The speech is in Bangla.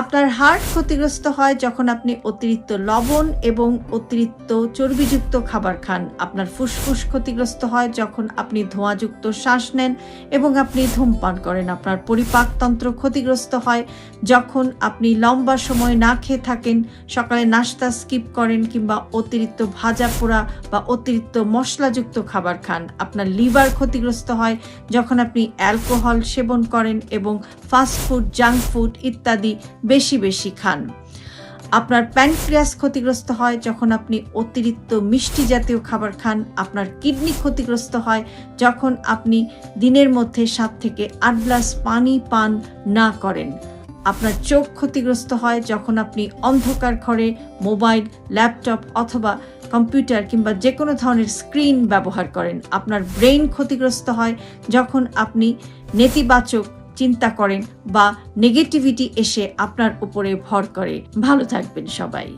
আপনার হার্ট ক্ষতিগ্রস্ত হয় যখন আপনি অতিরিক্ত লবণ এবং অতিরিক্ত চর্বিযুক্ত খাবার খান। আপনার ফুসফুস ক্ষতিগ্রস্ত হয় যখন আপনি ধোঁয়াযুক্ত শ্বাস নেন এবং আপনি ধূমপান করেন। আপনার পরিপাকতন্ত্র ক্ষতিগ্রস্ত হয় যখন আপনি লম্বা সময় না খেয়ে থাকেন, সকালে নাস্তা স্কিপ করেন কিংবা অতিরিক্ত ভাজা পোড়া বা অতিরিক্ত মশলাযুক্ত খাবার খান। আপনার লিভার ক্ষতিগ্রস্ত হয় যখন আপনি অ্যালকোহল সেবন করেন এবং ফাস্ট ফুড, জাঙ্ক ফুড ইত্যাদি বেশি খান। আপনার প্যানক্রিয়াস ক্ষতিগ্রস্ত হয় যখন আপনি অতিরিক্ত মিষ্টি জাতীয় খাবার খান। আপনার কিডনি ক্ষতিগ্রস্ত হয় যখন আপনি দিনের মধ্যে 7 থেকে 8 গ্লাস পানি পান না করেন। আপনার চোখ ক্ষতিগ্রস্ত হয় যখন আপনি অন্ধকার ঘরে মোবাইল, ল্যাপটপ অথবা কম্পিউটার কিংবা যে কোনো ধরনের স্ক্রিন ব্যবহার করেন। আপনার ব্রেইন ক্ষতিগ্রস্ত হয় যখন আপনি নেতিবাচক চিন্তা করেন বা নেগেটিভিটি এসে আপনার উপরে ভর করে। ভালো থাকবেন সবাই।